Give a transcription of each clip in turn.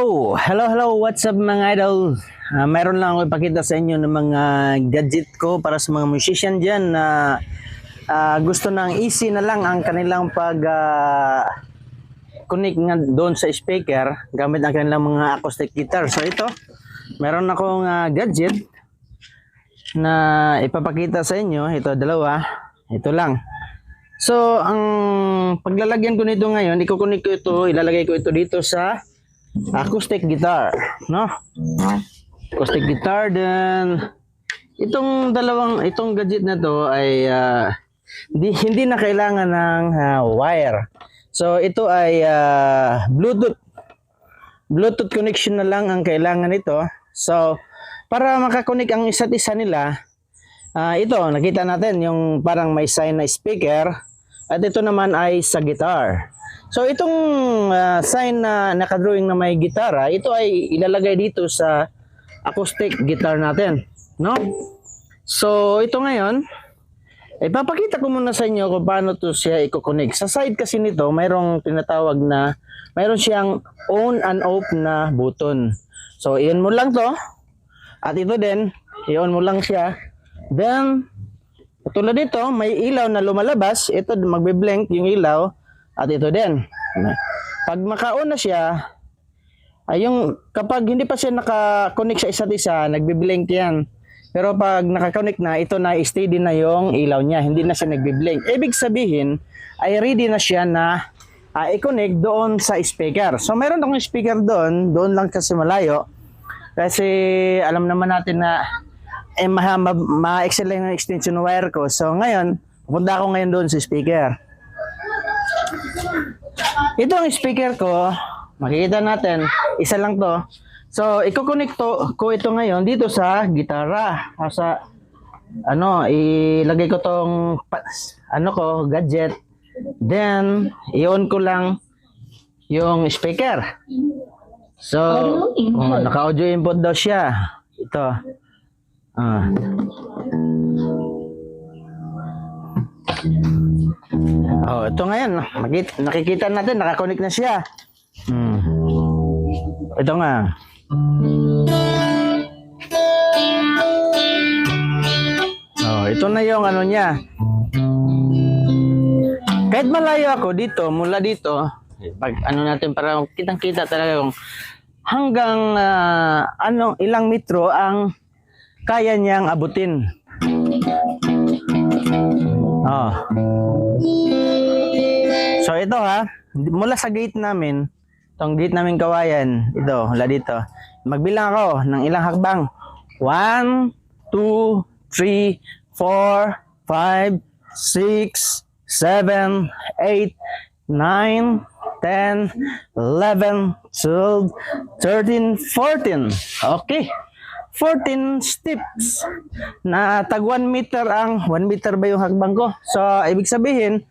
Hello, what's up mga idol? Mayroon lang ako ipakita sa inyo ng mga gadget ko para sa mga musician dyan na gusto ng easy na lang ang kanilang pag connect nga doon sa speaker gamit ang kanilang mga acoustic guitar. So ito, meron akong gadget na ipapakita sa inyo. Ito, dalawa. Ito lang. So, ang paglalagyan ko nito ngayon, iko-connect ko ito, ilalagay ko ito dito sa acoustic guitar, no? Acoustic guitar, then itong gadget na to ay hindi na kailangan ng wire. So ito ay Bluetooth connection na lang ang kailangan nito. So para makakonek ang isa't isa nila, ito nakita natin yung parang may sign na speaker at ito naman ay sa guitar. So itong sign na nakadrawing na may gitara, ito ay ilalagay dito sa acoustic guitar natin, no? So ito ngayon, ipapakita ko muna sa inyo kung paano to siya i-connect. Sa side kasi nito, mayroong tinatawag na mayroon siyang on and off na button. So i-on mo lang to, at ito din, i-on mo lang siya. Then tulad nito, may ilaw na lumalabas, ito magbe-blink yung ilaw. At ito din. Pag maka-on na siya, ay kapag hindi pa siya naka-connect sa isa't isa, nagbi-blink yan. Pero pag naka-connect na, ito na steady na yung ilaw niya, hindi na siya nagbi-blink. Ibig sabihin, ay ready na siya na i-connect doon sa speaker. So meron akong speaker doon lang kasi malayo. Kasi alam naman natin na ma-excel lang yung extension wire ko. So ngayon, pupunta ako ngayon doon sa speaker. Ito ang speaker ko, makikita natin, isa lang to. So, i-connect ko ito ngayon dito sa gitara. Sa ilagay ko tong gadget. Then, i-on ko lang yung speaker. So, naka-audio input daw siya. Ito. Ito ngayon, nakikita natin, nakakonek na siya. Ito nga. Ito na yung niya. Kahit malayo ako dito, mula dito, pag natin para kitang-kita talaga kung hanggang ilang metro ang kaya niyang abutin. So ito mula sa gate namin, itong gate namin Kawayan, ito, mula dito. Magbilang ako ng ilang hakbang. 1, 2, 3, 4, 5, 6, 7, 8, 9, 10, 11, 12, 13, 14. Okay. 14 steps na tag 1 meter 1 meter ba yung hakbang ko? So ibig sabihin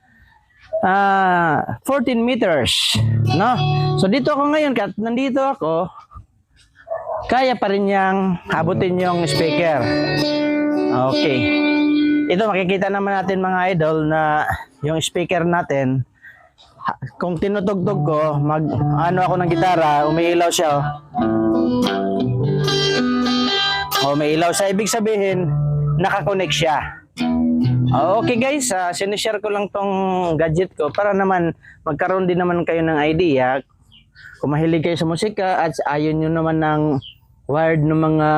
14 meters, no? So dito ako ngayon, kat nandito ako, kaya pa rin niyang abutin yung speaker. Okay. Ito makikita naman natin mga idol na yung speaker natin, kung tinutugtog ko, ako ng gitara, umiilaw siya. May ilaw siya. Ibig sabihin, nakakonect siya. Okay guys, sinishare ko lang tong gadget ko para naman magkaroon din naman kayo ng idea. Kung mahilig kayo sa musika at ayaw nyo naman ng wired ng mga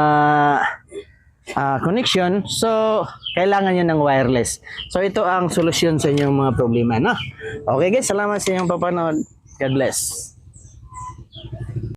connection, so kailangan nyo ng wireless. So ito ang solusyon sa inyong mga problema, no? Okay guys, salamat sa inyong papanood. God bless.